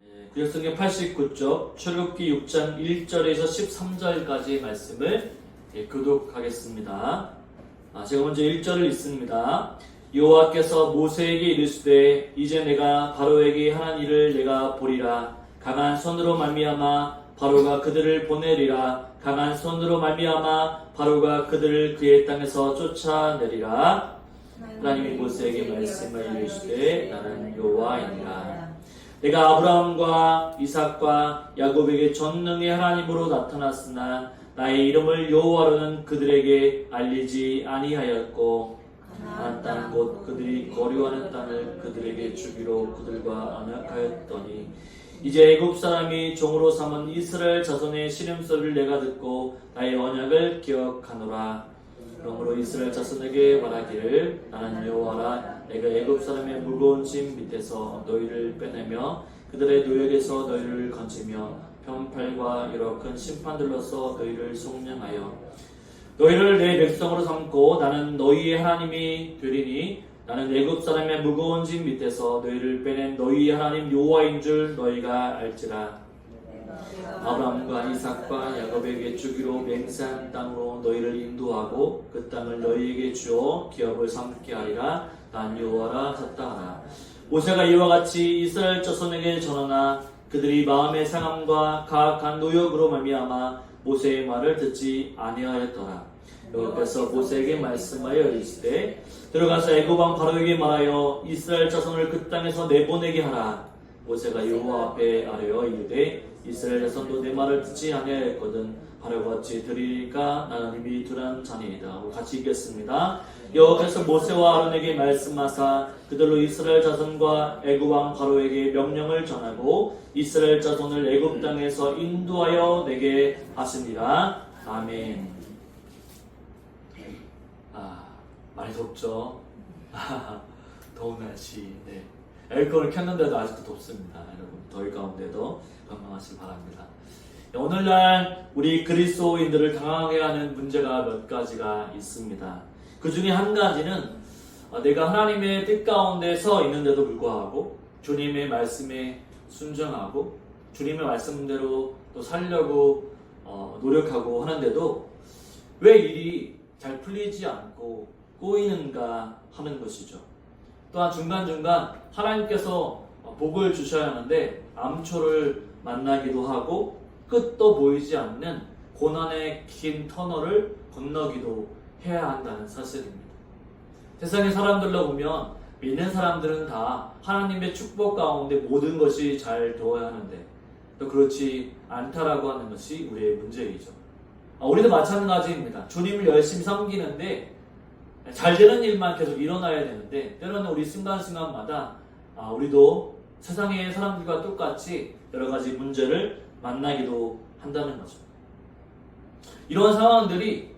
구약성경 89쪽 출애굽기 6장 1절에서 13절까지의 말씀을 교독하겠습니다. 제가 먼저 1절을 읽습니다. 여호와께서 모세에게 이르시되 이제 내가 바로에게 하는 일을 내가 보리라. 강한 손으로 말미암아 바로가 그들을 보내리라. 강한 손으로 말미암아 바로가 그들을 그의 땅에서 쫓아내리라. 하나님이 모세에게 말씀을 이르시되 나는 여호와이니라. 내가 아브라함과 이삭과 야곱에게 전능의 하나님으로 나타났으나 나의 이름을 여호와로는 그들에게 알리지 아니하였고 가나안 땅 곧 그들이 거류하는 땅을 그들에게 주기로 그들과 언약하였더니 이제 애굽 사람이 종으로 삼은 이스라엘 자손의 시름소리를 내가 듣고 나의 언약을 기억하노라. 그러므로 이스라엘 자손에게 말하기를 나는 여호와라. 내가 애굽 사람의 무거운 짐 밑에서 너희를 빼내며 그들의 노역에서 너희를 건지며 편팔과 여러 큰 심판들로서 너희를 속량하여 너희를 내 백성으로 삼고 나는 너희의 하나님이 되리니 나는 애굽 사람의 무거운 짐 밑에서 너희를 빼낸 너희의 하나님 여호와인 줄 너희가 알지라. 아브라함과 이삭과 야곱에게 주기로 맹세한 땅으로 너희를 인도하고 그 땅을 너희에게 주어 기업을 삼게 하리라. 난 여호와라 하셨다 하라. 모세가 이와 같이 이스라엘 자손에게 전하나 그들이 마음의 상함과 가악한 노역으로 말미암아 모세의 말을 듣지 아니하였더라. 여호와께서 모세에게 말씀하여 이르시되 들어가서 애굽 왕 바로에게 말하여 이스라엘 자손을 그 땅에서 내보내게 하라. 모세가 여호와 앞에 아뢰어 이르되 이스라엘 자손도 내 말을 듣지 아니하였거든 바로가 어찌 들으리까. 나는 이미 둔한 자니이다. 같이 읽겠습니다. 여호와께서 모세와 아론에게 말씀하사 그들로 이스라엘 자손과 애굽 왕 바로에게 명령을 전하고 이스라엘 자손을 애굽 땅에서 인도하여 내게 하시니라. 아멘. 많이 덥죠? 더운 날씨. 에어컨을 켰는데도 아직도 덥습니다. 여러분 더위 가운데도 건강하시기 바랍니다. 오늘날 우리 그리스도인들을 당황하게 하는 문제가 몇 가지가 있습니다. 그 중에 한 가지는 내가 하나님의 뜻 가운데 서 있는데도 불구하고 주님의 말씀에 순종하고 주님의 말씀대로 또 살려고 노력하고 하는데도 왜 일이 잘 풀리지 않고 꼬이는가 하는 것이죠. 또한 중간중간 하나님께서 복을 주셔야 하는데 암초를 만나기도 하고 끝도 보이지 않는 고난의 긴 터널을 건너기도 해야 한다는 사실입니다. 세상의 사람들로 보면 믿는 사람들은 다 하나님의 축복 가운데 모든 것이 잘 되어야 하는데 또 그렇지 않다라고 하는 것이 우리의 문제이죠. 우리도 마찬가지입니다. 주님을 열심히 섬기는데 잘 되는 일만 계속 일어나야 되는데 때로는 우리 순간순간마다 우리도 세상의 사람들과 똑같이 여러 가지 문제를 만나기도 한다는 거죠. 이런 상황들이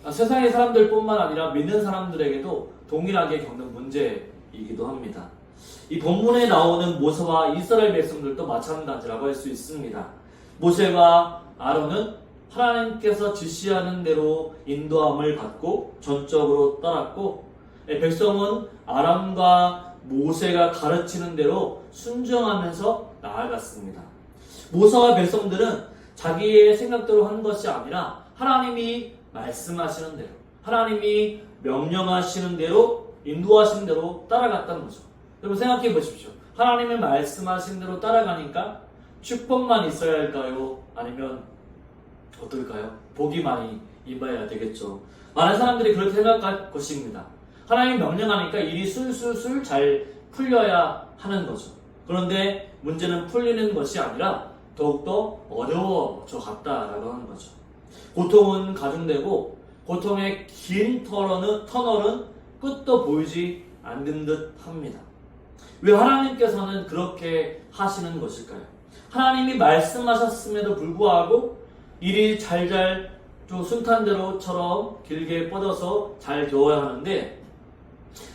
세상의 사람들뿐만 아니라 믿는 사람들에게도 동일하게 겪는 문제이기도 합니다. 이 본문에 나오는 모세와 이스라엘 백성들도 마찬가지라고 할 수 있습니다. 모세와 아론은 하나님께서 지시하는 대로 인도함을 받고 전적으로 따랐고 백성은 아론과 모세가 가르치는 대로 순종하면서 나아갔습니다. 모세와 백성들은 자기의 생각대로 하는 것이 아니라 하나님이 말씀하시는 대로 하나님이 명령하시는 대로 인도하시는 대로 따라갔다는 거죠. 여러분 생각해 보십시오. 하나님의 말씀하신 대로 따라가니까 축복만 있어야 할까요? 아니면 어떨까요? 복이 많이 임해야 되겠죠. 많은 사람들이 그렇게 생각할 것입니다. 하나님 명령하니까 일이 술술술 잘 풀려야 하는 거죠. 그런데 문제는 풀리는 것이 아니라 더욱더 어려워져 갔다라고 하는 거죠. 고통은 가중되고 고통의 긴 터널은 끝도 보이지 않는 듯 합니다. 왜 하나님께서는 그렇게 하시는 것일까요? 하나님이 말씀하셨음에도 불구하고 일이 잘 순탄대로처럼 길게 뻗어서 잘 되어야 하는데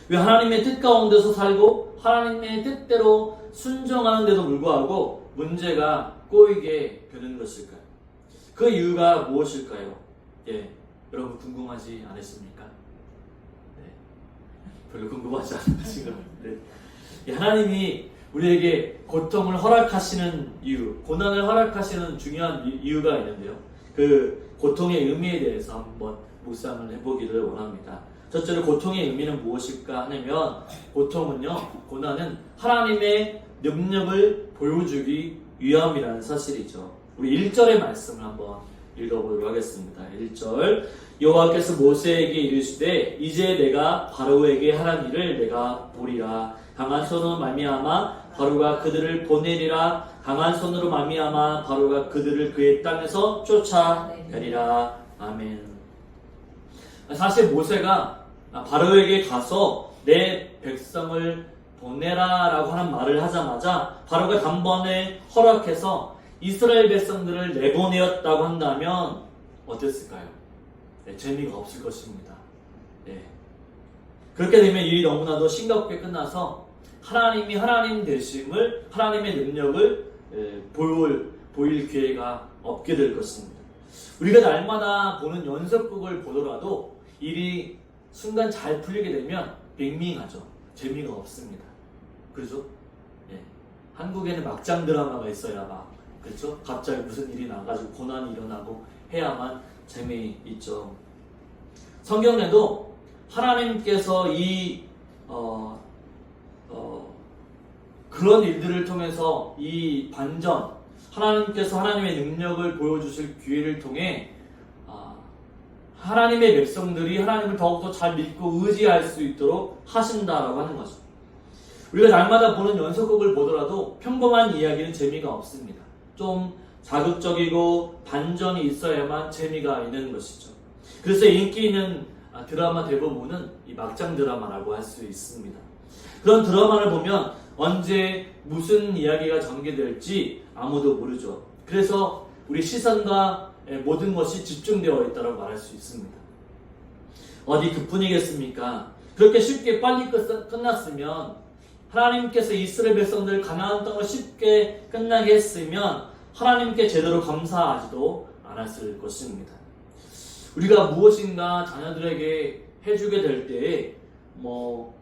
왜 하나님의 뜻 가운데서 살고 하나님의 뜻대로 순종하는데도 불구하고 문제가 꼬이게 되는 것일까요? 그 이유가 무엇일까요? 여러분 궁금하지 않으십니까? 별로 궁금하지 않으신가요? 하나님이 우리에게 고통을 허락하시는 이유, 고난을 허락하시는 중요한 이유가 있는데요. 그 고통의 의미에 대해서 한번 묵상을 해보기를 원합니다. 첫째로 고통의 의미는 무엇일까 하면 고난은 하나님의 능력을 보여주기 위함이라는 사실이죠. 우리 1절의 말씀을 한번 읽어보도록 하겠습니다. 1절 여호와께서 모세에게 이르시되 이제 내가 바로에게 하란 일을 내가 보리라. 강한 손으로 말미암아 바로가 그들을 보내리라. 강한 손으로 말미암아 바로가 그들을 그의 땅에서 쫓아내리라. 아멘. 사실 모세가 바로에게 가서 내 백성을 보내라 라고 하는 말을 하자마자 바로가 단번에 허락해서 이스라엘 백성들을 내보내었다고 한다면 어땠을까요? 네, 재미가 없을 것입니다. 네. 그렇게 되면 일이 너무나도 싱겁게 끝나서 하나님이 하나님 되심을, 하나님의 능력을 보일 기회가 없게 될 것입니다. 우리가 날마다 보는 연속극을 보더라도 일이 순간 잘 풀리게 되면 밍밍하죠. 재미가 없습니다. 그렇죠? 예. 한국에는 막장 드라마가 있어야 그렇죠? 갑자기 무슨 일이 나가지고 고난이 일어나고 해야만 재미있죠. 성경에도 하나님께서 그런 일들을 통해서 이 반전, 하나님께서 하나님의 능력을 보여주실 기회를 통해 하나님의 백성들이 하나님을 더욱더 잘 믿고 의지할 수 있도록 하신다라고 하는 거죠. 우리가 날마다 보는 연속극을 보더라도 평범한 이야기는 재미가 없습니다. 좀 자극적이고 반전이 있어야만 재미가 있는 것이죠. 그래서 인기 있는 드라마 대부분은 이 막장 드라마라고 할 수 있습니다. 그런 드라마를 보면 언제 무슨 이야기가 전개될지 아무도 모르죠. 그래서 우리 시선과 모든 것이 집중되어 있다고 말할 수 있습니다. 어디 그뿐이겠습니까? 그렇게 쉽게 빨리 끝났으면 하나님께서 이스라엘 백성들 가나안 땅을 쉽게 끝나게 했으면 하나님께 제대로 감사하지도 않았을 것입니다. 우리가 무엇인가 자녀들에게 해주게 될 때에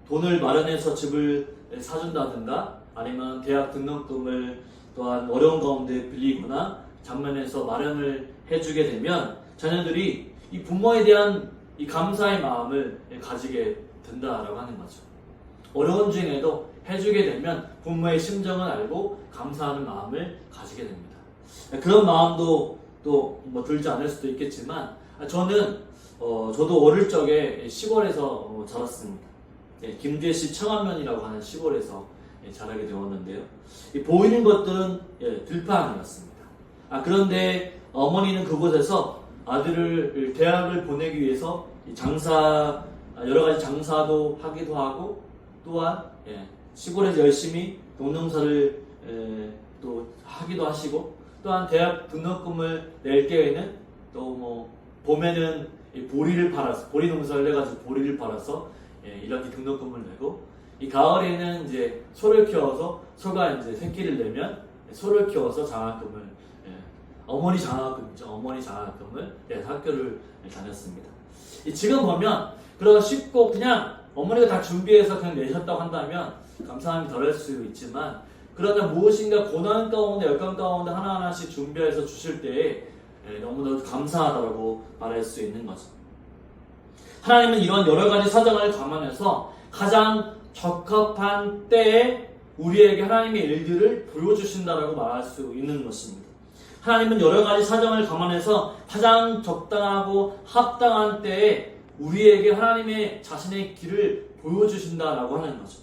돈을 마련해서 집을 사준다든가 아니면 대학 등록금을 또한 어려운 가운데 빌리거나 장면에서 마련을 해주게 되면 자녀들이 이 부모에 대한 이 감사의 마음을 가지게 된다라고 하는 거죠. 어려운 중에도 해주게 되면 부모의 심정을 알고 감사하는 마음을 가지게 됩니다. 그런 마음도 또 들지 않을 수도 있겠지만 저도 어릴 적에 시골에서 자랐습니다. 김제시 청안면이라고 하는 시골에서 자라게 되었는데요. 보이는 것들은 들판이었습니다. 그런데 어머니는 그곳에서 아들을 대학을 보내기 위해서 여러 가지 장사도 하기도 하고 또한 시골에서 열심히 농농사를 또 하기도 하시고 또한 대학 등록금을 낼 때에는 또 봄에는 보리를 팔아서 보리 농사를 해가지고 보리를 팔아서 이렇게 등록금을 내고 이 가을에는 이제 소를 키워서 소가 이제 새끼를 내면 소를 키워서 장학금을 어머니 장학금이죠. 어머니 장학금을 내서 학교를 다녔습니다. 지금 보면 그러다 쉽고 그냥 어머니가 다 준비해서 그냥 내셨다고 한다면 감사함이 덜할 수 있지만 그러나 무엇인가 고난 가운데 역경 가운데 하나하나씩 준비해서 주실 때에 너무나도 감사하다고 말할 수 있는 거죠. 하나님은 이런 여러 가지 사정을 감안해서 가장 적합한 때에 우리에게 하나님의 일들을 보여주신다라고 말할 수 있는 것입니다. 하나님은 여러 가지 사정을 감안해서 가장 적당하고 합당한 때에 우리에게 하나님의 자신의 길을 보여주신다라고 하는 거죠.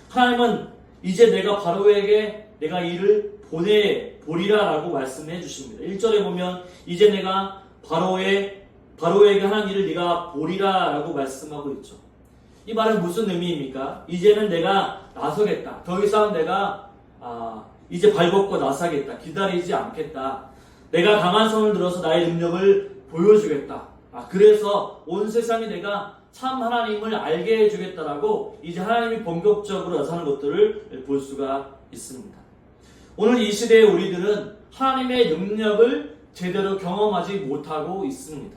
하나님은 이제 내가 바로에게 내가 이를 보내보리라 라고 말씀해 주십니다. 1절에 보면 이제 내가 바로에게 하는 일을 네가 보리라 라고 말씀하고 있죠. 이 말은 무슨 의미입니까? 이제는 내가 나서겠다. 더 이상 내가 이제 발벗고 나서겠다. 기다리지 않겠다. 내가 강한 손을 들어서 나의 능력을 보여주겠다. 그래서 온 세상이 내가 참 하나님을 알게 해주겠다라고 이제 하나님이 본격적으로 나서는 것들을 볼 수가 있습니다. 오늘 이 시대에 우리들은 하나님의 능력을 제대로 경험하지 못하고 있습니다.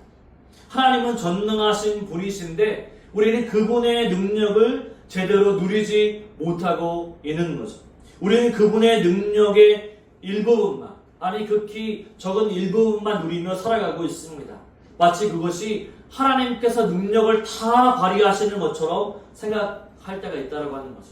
하나님은 전능하신 분이신데 우리는 그분의 능력을 제대로 누리지 못하고 있는 거죠. 우리는 그분의 능력의 일부분만, 아니 극히 적은 일부분만 누리며 살아가고 있습니다. 마치 그것이 하나님께서 능력을 다 발휘하시는 것처럼 생각할 때가 있다고 하는 거죠.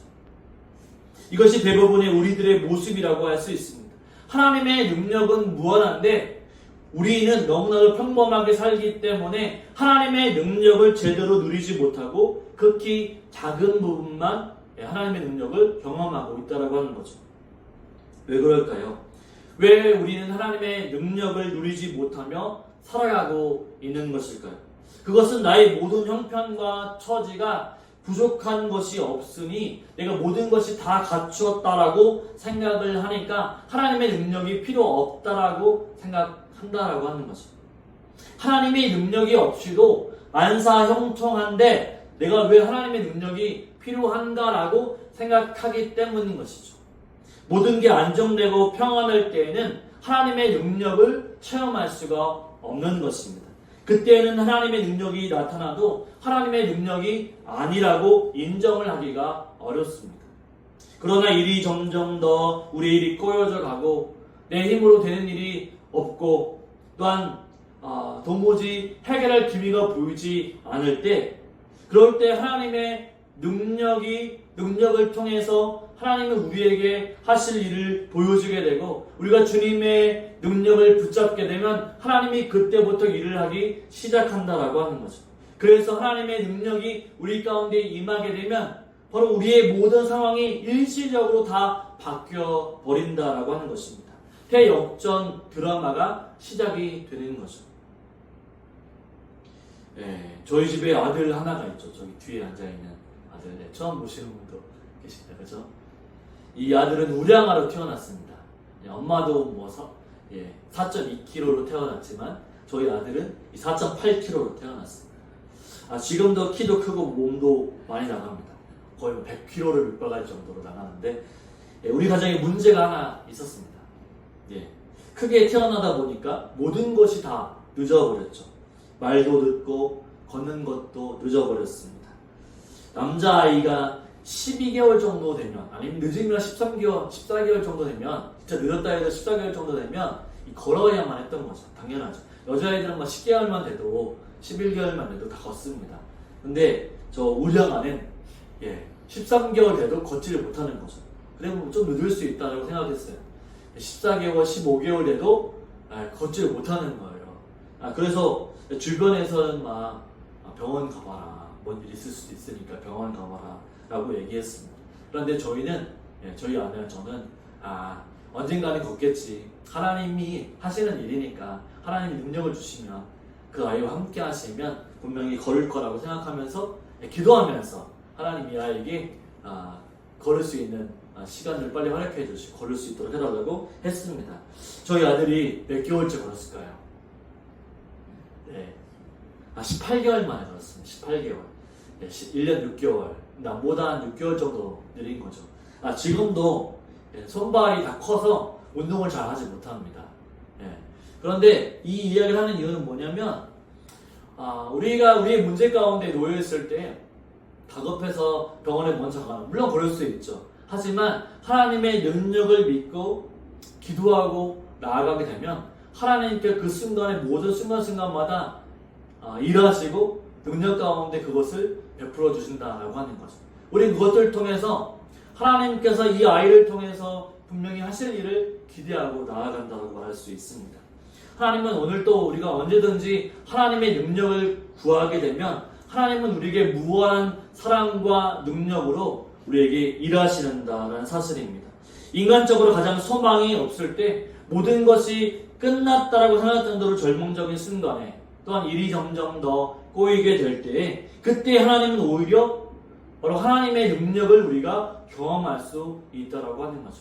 이것이 대부분의 우리들의 모습이라고 할 수 있습니다. 하나님의 능력은 무한한데 우리는 너무나도 평범하게 살기 때문에 하나님의 능력을 제대로 누리지 못하고 극히 작은 부분만 하나님의 능력을 경험하고 있다고 하는 거죠. 왜 그럴까요? 왜 우리는 하나님의 능력을 누리지 못하며 살아가고 있는 것일까요? 그것은 나의 모든 형편과 처지가 부족한 것이 없으니 내가 모든 것이 다 갖추었다라고 생각을 하니까 하나님의 능력이 필요 없다라고 생각한다라고 하는 거죠. 하나님의 능력이 없이도 만사형통한데 내가 왜 하나님의 능력이 필요한가라고 생각하기 때문인 것이죠. 모든 게 안정되고 평안할 때에는 하나님의 능력을 체험할 수가 없는 것입니다. 그때는 하나님의 능력이 나타나도 하나님의 능력이 아니라고 인정을 하기가 어렵습니다. 그러나 일이 점점 더 우리 일이 꼬여져 가고 내 힘으로 되는 일이 없고 또한 도무지 해결할 기미가 보이지 않을 때, 그럴 때 하나님의 능력을 통해서 하나님은 우리에게 하실 일을 보여주게 되고 우리가 주님의 능력을 붙잡게 되면 하나님이 그때부터 일을 하기 시작한다라고 하는 거죠. 그래서 하나님의 능력이 우리 가운데 임하게 되면 바로 우리의 모든 상황이 일시적으로 다 바뀌어 버린다라고 하는 것입니다. 대역전 드라마가 시작이 되는 거죠. 저희 집에 아들 하나가 있죠. 저기 뒤에 앉아있는 아들. 처음 보시는 분도 계십니다. 그죠? 이 아들은 우량아로 태어났습니다. 엄마도 4.2kg로 태어났지만 저희 아들은 4.8kg로 태어났습니다. 지금도 키도 크고 몸도 많이 나갑니다. 거의 100kg를 육박할 정도로 나가는데 우리 가정에 문제가 하나 있었습니다. 크게 태어나다 보니까 모든 것이 다 늦어버렸죠. 말도 늦고 걷는 것도 늦어버렸습니다. 남자아이가 12개월 정도 되면, 아니면 늦으면 13개월, 14개월 정도 되면, 진짜 늦었다 해도 14개월 정도 되면 걸어야만 했던 거죠. 당연하죠. 여자아이들은 10개월만 돼도 11개월만 돼도 다 걷습니다. 근데 저 우량아는 13개월 돼도 걷지를 못하는 거죠. 그리고 좀 늦을 수 있다고 생각했어요. 14개월, 15개월 돼도 걷지를 못하는 거예요. 그래서 주변에서는 병원 가봐라, 뭔 일 있을 수도 있으니까 병원 가봐라 라고 얘기했습니다. 그런데 저희 아내와 저는 언젠가는 걷겠지, 하나님이 하시는 일이니까 하나님이 능력을 주시면 그 아이와 함께 하시면 분명히 걸을 거라고 생각하면서 기도하면서 하나님이 이 아이에게 걸을 수 있는 시간을 빨리 활약해 주시고 걸을 수 있도록 해달라고 했습니다. 저희 아들이 몇 개월째 걸었을까요? 18개월 만에 걸었습니다. 18개월. 1년 6개월. 남보다 한 6개월 정도 느린 거죠. 지금도 손발이 다 커서 운동을 잘 하지 못합니다. 그런데 이 이야기를 하는 이유는 뭐냐면, 우리가 우리의 문제 가운데 놓여있을 때 다급해서 병원에 먼저 가는, 물론 그럴 수 있죠. 하지만 하나님의 능력을 믿고 기도하고 나아가게 되면 하나님께 그 순간의 모든 순간순간마다 일하시고 능력 가운데 그것을 베풀어 주신다라고 하는 거죠. 우리 그것을 통해서 하나님께서 이 아이를 통해서 분명히 하실 일을 기대하고 나아간다고 말할 수 있습니다. 하나님은 오늘도 우리가 언제든지 하나님의 능력을 구하게 되면 하나님은 우리에게 무한한 사랑과 능력으로 우리에게 일하시는다라는 사실입니다. 인간적으로 가장 소망이 없을 때, 모든 것이 끝났다라고 생각할 정도로 절망적인 순간에, 또한 일이 점점 더 꼬이게 될 때에, 그때 하나님은 오히려 바로 하나님의 능력을 우리가 경험할 수 있다라고 하는 거죠.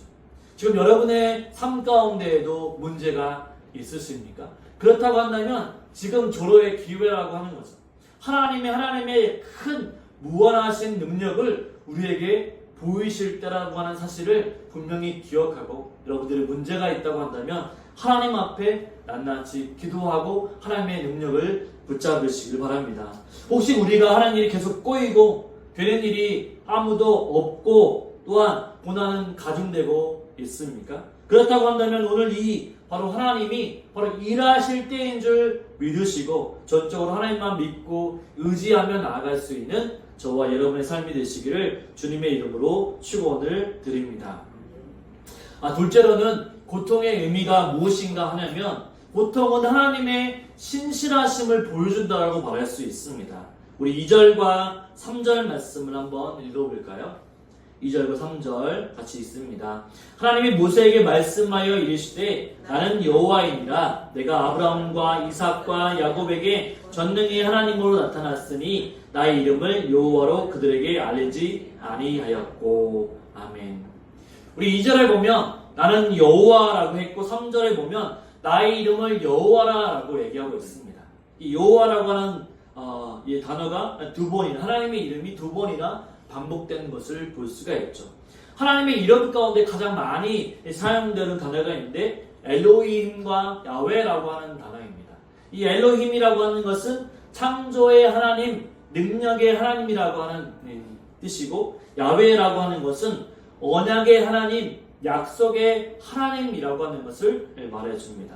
지금 여러분의 삶 가운데에도 문제가 있으십니까? 그렇다고 한다면 지금 졸업의 기회라고 하는 거죠. 하나님의 큰 무한하신 능력을 우리에게 보이실 때라고 하는 사실을 분명히 기억하고, 여러분들의 문제가 있다고 한다면 하나님 앞에 낱낱이 기도하고 하나님의 능력을 붙잡으시길 바랍니다. 혹시 우리가 하는 일이 계속 꼬이고 되는 일이 아무도 없고 또한 고난은 가중되고 있습니까? 그렇다고 한다면 오늘 이 바로 하나님이 바로 일하실 때인 줄 믿으시고 전적으로 하나님만 믿고 의지하며 나아갈 수 있는 저와 여러분의 삶이 되시기를 주님의 이름으로 축원을 드립니다. 둘째로는 고통의 의미가 무엇인가 하냐면 고통은 하나님의 신실하심을 보여준다라고 말할 수 있습니다. 우리 2절과 3절 말씀을 한번 읽어볼까요? 2절과 3절 같이 있습니다. 하나님이 모세에게 말씀하여 이르시되 나는 여호와이니라 내가 아브라함과 이삭과 야곱에게 전능히 하나님으로 나타났으니 나의 이름을 여호와로 그들에게 알리지 아니하였고. 아멘. 우리 2절에 보면 나는 여호와라고 했고 3절에 보면 나의 이름을 여호와라고 얘기하고 있습니다. 이 여호와라고 하는 이 단어가 두 번이나 하나님의 이름이 두 번이나 반복되는 것을 볼 수가 있죠. 하나님의 이름 가운데 가장 많이 사용되는 단어가 있는데 엘로힘과 야훼라고 하는 단어입니다. 이 엘로힘이라고 하는 것은 창조의 하나님, 능력의 하나님이라고 하는 뜻이고 야훼라고 하는 것은 언약의 하나님, 약속의 하나님이라고 하는 것을 말해줍니다.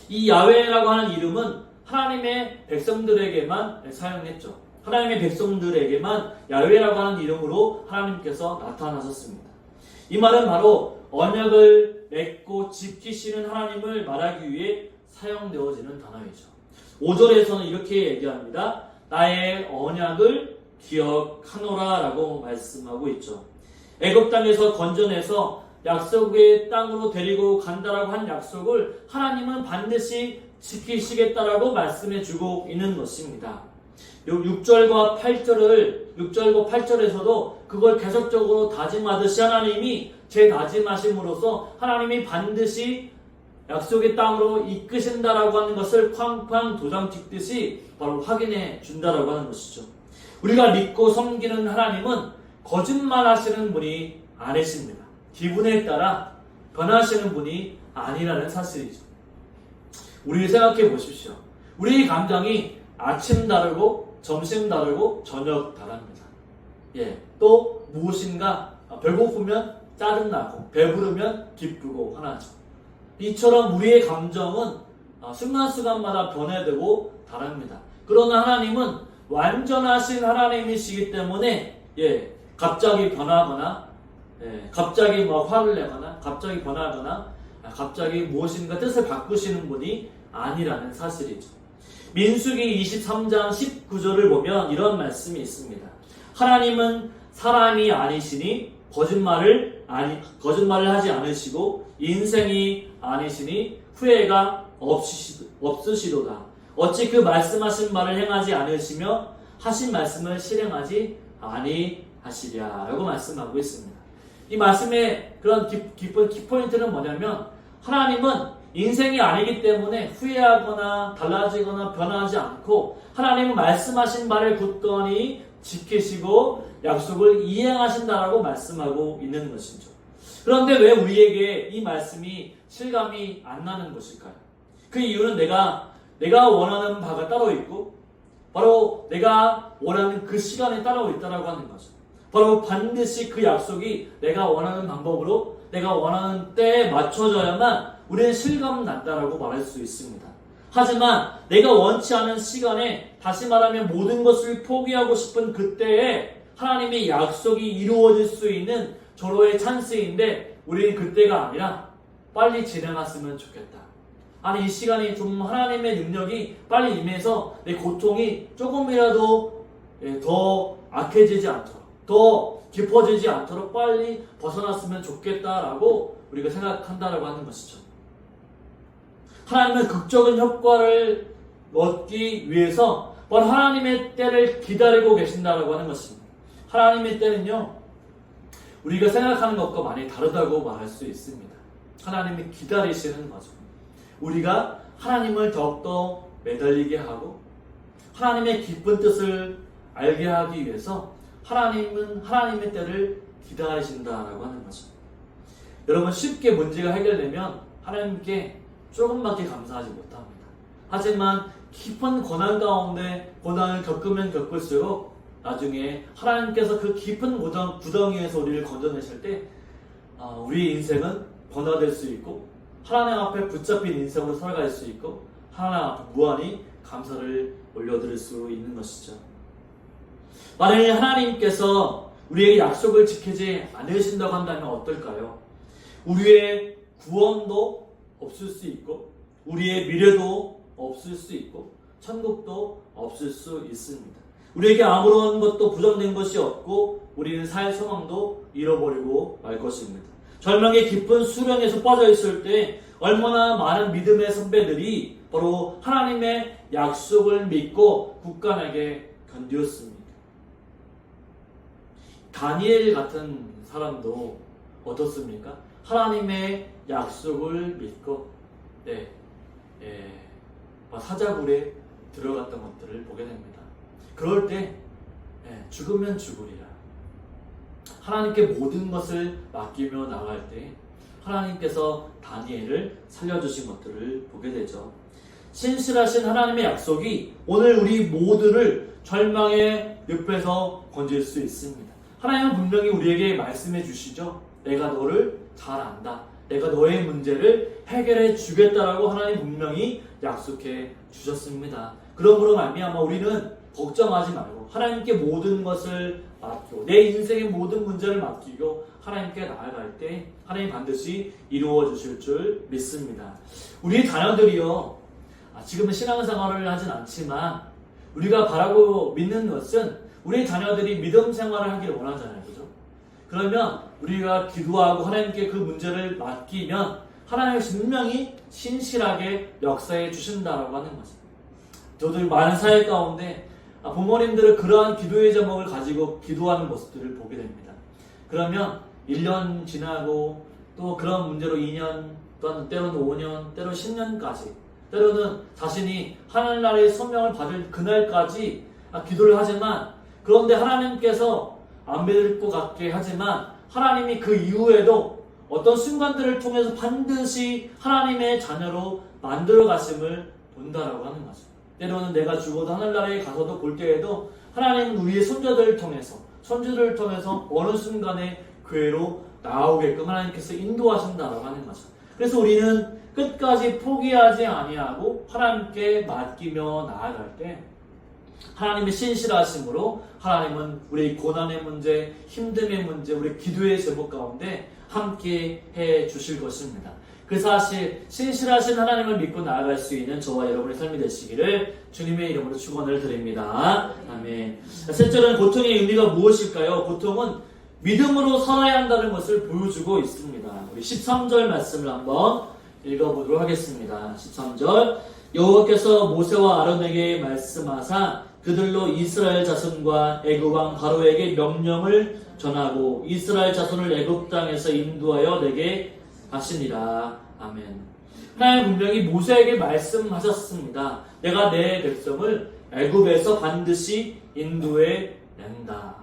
이 야훼라고 하는 이름은 하나님의 백성들에게만 사용했죠. 하나님의 백성들에게만 야훼라고 하는 이름으로 하나님께서 나타나셨습니다. 이 말은 바로 언약을 맺고 지키시는 하나님을 말하기 위해 사용되어지는 단어이죠. 5절에서는 이렇게 얘기합니다. 나의 언약을 기억하노라 라고 말씀하고 있죠. 애굽 땅에서 건져내서 약속의 땅으로 데리고 간다라고 한 약속을 하나님은 반드시 지키시겠다라고 말씀해 주고 있는 것입니다. 6절과 8절에서도 그걸 계속적으로 다짐하듯이 하나님이 재다짐하심으로써 하나님이 반드시 약속의 땅으로 이끄신다라고 하는 것을 쾅쾅 도장 찍듯이 바로 확인해 준다라고 하는 것이죠. 우리가 믿고 섬기는 하나님은 거짓말하시는 분이 아니십니다. 기분에 따라 변하시는 분이 아니라는 사실이죠. 우리 생각해 보십시오. 우리의 감정이 아침 다르고 점심 다르고 저녁 다릅니다. 또 무엇인가 배고프면 짜증나고 배부르면 기쁘고 하나죠. 이처럼 우리의 감정은 순간순간마다 변해되고 다릅니다. 그러나 하나님은 완전하신 하나님이시기 때문에 갑자기 변하거나 갑자기 화를 내거나 갑자기 변하거나 갑자기 무엇인가 뜻을 바꾸시는 분이 아니라는 사실이죠. 민수기 23장 19절을 보면 이런 말씀이 있습니다. 하나님은 사람이 아니시니 거짓말을 하지 않으시고 인생이 아니시니 후회가 없으시도다. 어찌 그 말씀하신 말을 행하지 않으시며 하신 말씀을 실행하지 아니하시랴 라고 말씀하고 있습니다. 이 말씀의 그런 깊은 키포인트는 뭐냐면 하나님은 인생이 아니기 때문에 후회하거나 달라지거나 변하지 않고 하나님은 말씀하신 말을 굳건히 지키시고 약속을 이행하신다라고 말씀하고 있는 것이죠. 그런데 왜 우리에게 이 말씀이 실감이 안 나는 것일까요? 그 이유는 내가 원하는 바가 따로 있고 바로 내가 원하는 그 시간에 따로 있다라고 하는 거죠. 바로 반드시 그 약속이 내가 원하는 방법으로 내가 원하는 때에 맞춰져야만 우리는 실감 난다라고 말할 수 있습니다. 하지만 내가 원치 않은 시간에 다시 말하면 모든 것을 포기하고 싶은 그때에 하나님의 약속이 이루어질 수 있는 절호의 찬스인데 우리는 그때가 아니라 빨리 진행했으면 좋겠다. 아니 이 시간이 좀 하나님의 능력이 빨리 임해서 내 고통이 조금이라도 더 악해지지 않도록 더 깊어지지 않도록 빨리 벗어났으면 좋겠다라고 우리가 생각한다라고 하는 것이죠. 하나님은 극적인 효과를 얻기 위해서 바로 하나님의 때를 기다리고 계신다라고 하는 것입니다. 하나님의 때는요, 우리가 생각하는 것과 많이 다르다고 말할 수 있습니다. 하나님이 기다리시는 거죠. 우리가 하나님을 더욱더 매달리게 하고 하나님의 깊은 뜻을 알게 하기 위해서 하나님은 하나님의 때를 기다리신다라고 하는 거죠. 여러분 쉽게 문제가 해결되면 하나님께 조금밖에 감사하지 못합니다. 하지만 깊은 고난 가운데 고난을 겪으면 겪을수록 나중에 하나님께서 그 깊은 구덩이에서 우리를 건져내실 때 우리 인생은 변화될 수 있고 하나님 앞에 붙잡힌 인생으로 살아갈 수 있고 하나님 앞에 무한히 감사를 올려드릴 수 있는 것이죠. 만약에 하나님께서 우리에게 약속을 지키지 않으신다고 한다면 어떨까요? 우리의 구원도 없을 수 있고 우리의 미래도 없을 수 있고 천국도 없을 수 있습니다. 우리에게 아무런 것도 부정된 것이 없고 우리는 살 소망도 잃어버리고 말 것입니다. 절망의 깊은 수렁에서 빠져 있을 때 얼마나 많은 믿음의 선배들이 바로 하나님의 약속을 믿고 굳건하게 견디었습니까? 다니엘 같은 사람도 어떻습니까? 하나님의 약속을 믿고 사자굴에 들어갔던 것들을 보게 됩니다. 그럴 때 죽으면 죽으리라. 하나님께 모든 것을 맡기며 나갈 때 하나님께서 다니엘을 살려주신 것들을 보게 되죠. 신실하신 하나님의 약속이 오늘 우리 모두를 절망의 늪에서 건질 수 있습니다. 하나님은 분명히 우리에게 말씀해 주시죠. 내가 너를 잘 안다. 내가 너의 문제를 해결해 주겠다라고 하나님 분명히 약속해 주셨습니다. 그러므로 말미암아 우리는 걱정하지 말고 하나님께 모든 것을 맡기고 내 인생의 모든 문제를 맡기고 하나님께 나아갈 때 하나님 반드시 이루어 주실 줄 믿습니다. 우리 자녀들이요, 지금은 신앙생활을 하진 않지만 우리가 바라고 믿는 것은 우리 자녀들이 믿음 생활을 하기를 원하잖아요. 그죠? 그러면 우리가 기도하고 하나님께 그 문제를 맡기면 하나님이 분명히 신실하게 역사해 주신다라고 하는 거죠. 저도 많은 사회 가운데 부모님들은 그러한 기도의 제목을 가지고 기도하는 모습들을 보게 됩니다. 그러면 1년 지나고 또 그런 문제로 2년, 또는 때로는 5년, 때로는 10년까지, 때로는 자신이 하늘나라의 선명을 받을 그날까지 기도를 하지만, 그런데 하나님께서 안 믿을 것 같게 하지만 하나님이 그 이후에도 어떤 순간들을 통해서 반드시 하나님의 자녀로 만들어 가심을 본다라고 하는 거죠. 때로는 내가 죽어도 하늘나라에 가서도 볼 때에도 하나님은 우리의 손자들을 통해서, 손주들을 통해서 어느 순간에 교회로 나오게끔 하나님께서 인도하신다라고 하는 거죠. 그래서 우리는 끝까지 포기하지 아니하고 하나님께 맡기며 나아갈 때 하나님의 신실하심으로 하나님은 우리 고난의 문제, 힘듦의 문제, 우리 기도의 제목 가운데 함께 해 주실 것입니다. 그 사실 신실하신 하나님을 믿고 나아갈 수 있는 저와 여러분의 삶이 되시기를 주님의 이름으로 축원을 드립니다. 아멘. 셋째는 고통의 의미가 무엇일까요? 고통은 믿음으로 살아야 한다는 것을 보여주고 있습니다. 우리 13절 말씀을 한번 읽어보도록 하겠습니다. 13절 여호와께서 모세와 아론에게 말씀하사 그들로 이스라엘 자손과 애굽 왕 바로에게 명령을 전하고 이스라엘 자손을 애굽 땅에서 인도하여 내게 하시니라. 아멘. 하나님 분명히 모세에게 말씀하셨습니다. 내가 내 백성을 애굽에서 반드시 인도해 낸다.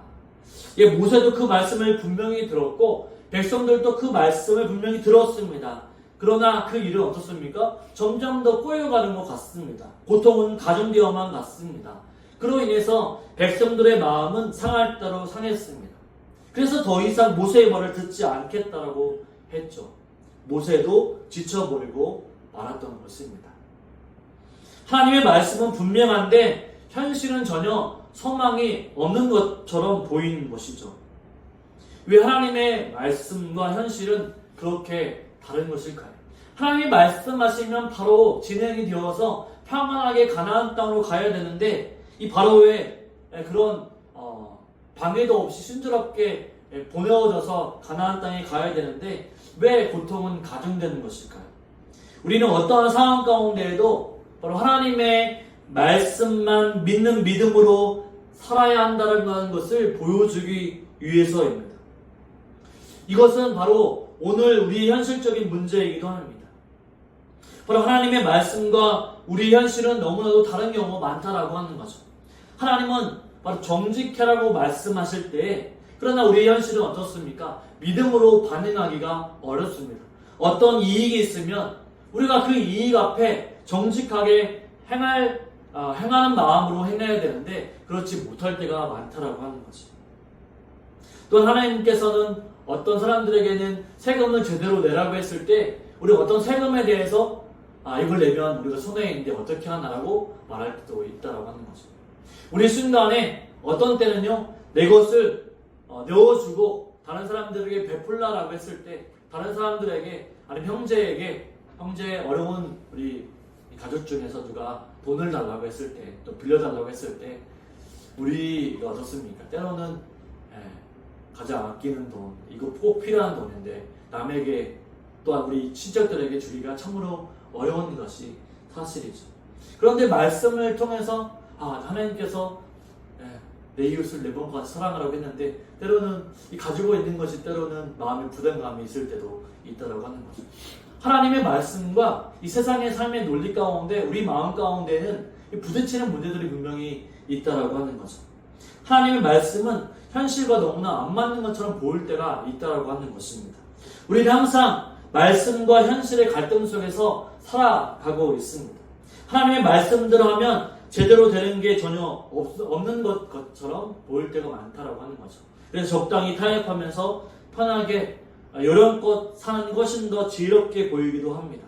모세도 그 말씀을 분명히 들었고 백성들도 그 말씀을 분명히 들었습니다. 그러나 그 일은 어떻습니까? 점점 더 꼬여가는 것 같습니다. 고통은 가중되어만 갔습니다. 그로 인해서 백성들의 마음은 상할 대로 상했습니다. 그래서 더 이상 모세의 말을 듣지 않겠다라고 했죠. 모세도 지쳐버리고 말았던 것입니다. 하나님의 말씀은 분명한데 현실은 전혀 소망이 없는 것처럼 보이는 것이죠. 왜 하나님의 말씀과 현실은 그렇게 다른 것일까요? 하나님이 말씀하시면 바로 진행이 되어서 평안하게 가나안 땅으로 가야 되는데 이 바로의 그런 방해도 없이 순조롭게 보내어져서 가나안 땅에 가야 되는데 왜 고통은 가중되는 것일까요? 우리는 어떠한 상황 가운데에도 바로 하나님의 말씀만 믿는 믿음으로 살아야 한다는 것을 보여주기 위해서입니다. 이것은 바로 오늘 우리의 현실적인 문제이기도 합니다. 바로 하나님의 말씀과 우리의 현실은 너무나도 다른 경우가 많다라고 하는 거죠. 하나님은 바로 정직해라고 말씀하실 때, 그러나 우리의 현실은 어떻습니까? 믿음으로 반응하기가 어렵습니다. 어떤 이익이 있으면 우리가 그 이익 앞에 정직하게 행할 행하는 마음으로 행해야 되는데 그렇지 못할 때가 많다라고 하는 거죠. 또 하나님께서는 어떤 사람들에게는 세금을 제대로 내라고 했을 때 우리가 어떤 세금에 대해서 이걸 내면 우리가 손해인데 어떻게 하나라고 말할 때도 있다라고 하는 거죠. 우리 순간에 어떤 때는요 내 것을 내어주고 다른 사람들에게 베풀라라고 했을 때 다른 사람들에게 아니면 형제의 어려운 우리 가족 중에서 누가 돈을 달라고 했을 때 또 빌려달라고 했을 때 우리가 어떻습니까? 때로는 가장 아끼는 돈, 이거 꼭 필요한 돈인데 남에게 또한 우리 친척들에게 주기가 참으로 어려운 것이 사실이죠. 그런데 말씀을 통해서 하나님께서 내 이웃을 내 몸까지 사랑하라고 했는데 때로는 이 가지고 있는 것이 때로는 마음의 부담감이 있을 때도 있다라고 하는 거죠. 하나님의 말씀과 이 세상의 삶의 논리 가운데 우리 마음 가운데는 부딪히는 문제들이 분명히 있다라고 하는 거죠. 하나님의 말씀은 현실과 너무나 안 맞는 것처럼 보일 때가 있다라고 하는 것입니다. 우리는 항상 말씀과 현실의 갈등 속에서 살아가고 있습니다. 하나님의 말씀대로 하면 제대로 되는 게 전혀 없는 것처럼 보일 때가 많다라고 하는 거죠. 그래서 적당히 타협하면서 편하게 요령껏 사는 것은 더 지혜롭게 보이기도 합니다.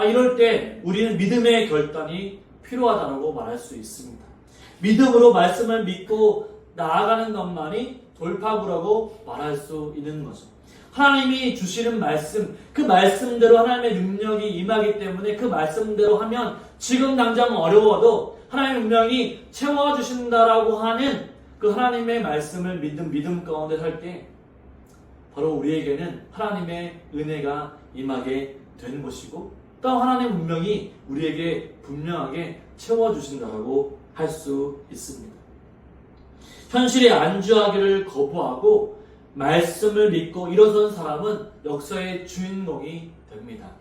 이럴 때 우리는 믿음의 결단이 필요하다고 말할 수 있습니다. 믿음으로 말씀을 믿고 나아가는 것만이 돌파구라고 말할 수 있는 거죠. 하나님이 주시는 말씀, 그 말씀대로 하나님의 능력이 임하기 때문에 그 말씀대로 하면 지금 당장 어려워도 하나님의 능력이 채워주신다라고 하는 그 하나님의 말씀을 믿음 가운데 살 때 바로 우리에게는 하나님의 은혜가 임하게 되는 것이고 또 하나님의 운명이 우리에게 분명하게 채워주신다라고 할 수 있습니다. 현실에 안주하기를 거부하고 말씀을 믿고 일어선 사람은 역사의 주인공이 됩니다.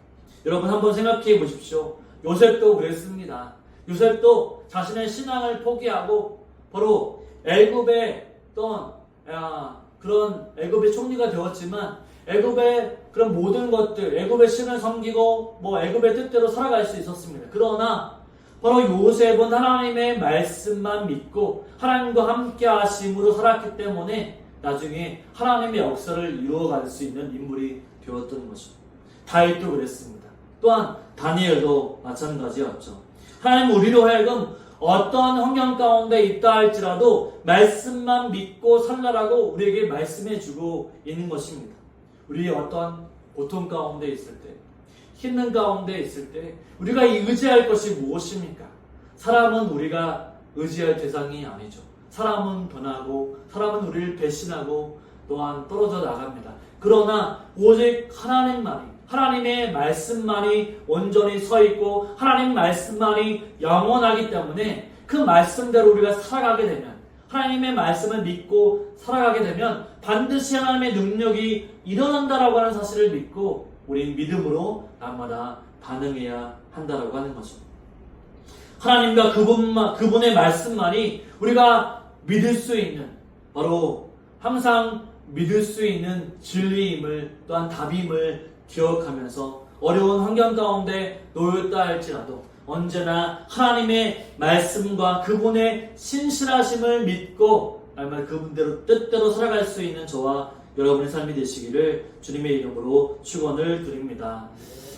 여러분 한번 생각해 보십시오. 요셉도 그랬습니다. 요셉도 자신의 신앙을 포기하고 바로 애굽의 어떤 그런 애굽의 총리가 되었지만 애굽의 그런 모든 것들, 애굽의 신을 섬기고 애굽의 뜻대로 살아갈 수 있었습니다. 그러나 바로 요셉은 하나님의 말씀만 믿고 하나님과 함께 하심으로 살았기 때문에 나중에 하나님의 역사를 이루어갈 수 있는 인물이 되었던 것이죠. 다윗도 그랬습니다. 또한 다니엘도 마찬가지였죠. 하나님 우리로 하여금 어떤 환경 가운데 있다 할지라도 말씀만 믿고 살라라고 우리에게 말씀해 주고 있는 것입니다. 우리 어떤 고통 가운데 있을 때, 힘든 가운데 있을 때 우리가 의지할 것이 무엇입니까? 사람은 우리가 의지할 대상이 아니죠. 사람은 변하고 사람은 우리를 배신하고 또한 떨어져 나갑니다. 그러나 오직 하나님의 말씀만이 온전히 서 있고 하나님 말씀만이 영원하기 때문에 그 말씀대로 우리가 살아가게 되면 하나님의 말씀을 믿고 살아가게 되면 반드시 하나님의 능력이 일어난다라고 하는 사실을 믿고 우리 믿음으로 날마다 반응해야 한다라고 하는 거죠. 하나님과 그분의 말씀만이 우리가 믿을 수 있는 바로 항상 믿을 수 있는 진리임을 또한 답임을 기억하면서 어려운 환경 가운데 놓였다 할지라도 언제나 하나님의 말씀과 그분의 신실하심을 믿고 그분대로 뜻대로 살아갈 수 있는 저와 여러분의 삶이 되시기를 주님의 이름으로 축원을 드립니다.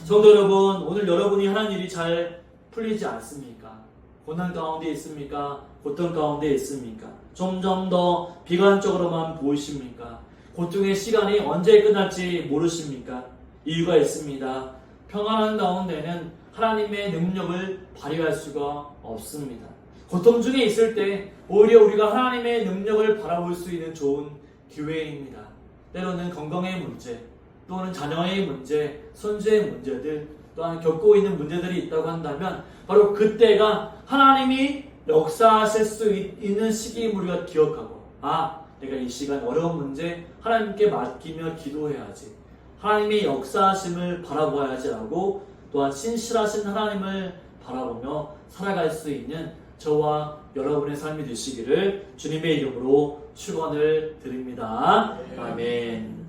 성도 여러분, 오늘 여러분이 하는 일이 잘 풀리지 않습니까? 고난 가운데 있습니까? 고통 가운데 있습니까? 점점 더 비관적으로만 보이십니까? 고통의 시간이 언제 끝날지 모르십니까? 이유가 있습니다. 평안한 가운데는 하나님의 능력을 발휘할 수가 없습니다. 고통 중에 있을 때 오히려 우리가 하나님의 능력을 바라볼 수 있는 좋은 기회입니다. 때로는 건강의 문제, 또는 자녀의 문제, 손주의 문제들, 또한 겪고 있는 문제들이 있다고 한다면 바로 그때가 하나님이 역사하실 수 있는 시기임을 우리가 기억하고 내가 이 시간 어려운 문제 하나님께 맡기며 기도해야지, 하나님의 역사하심을 바라보아야지 하고 또한 신실하신 하나님을 바라보며 살아갈 수 있는 저와 여러분의 삶이 되시기를 주님의 이름으로 축원을 드립니다. 아멘.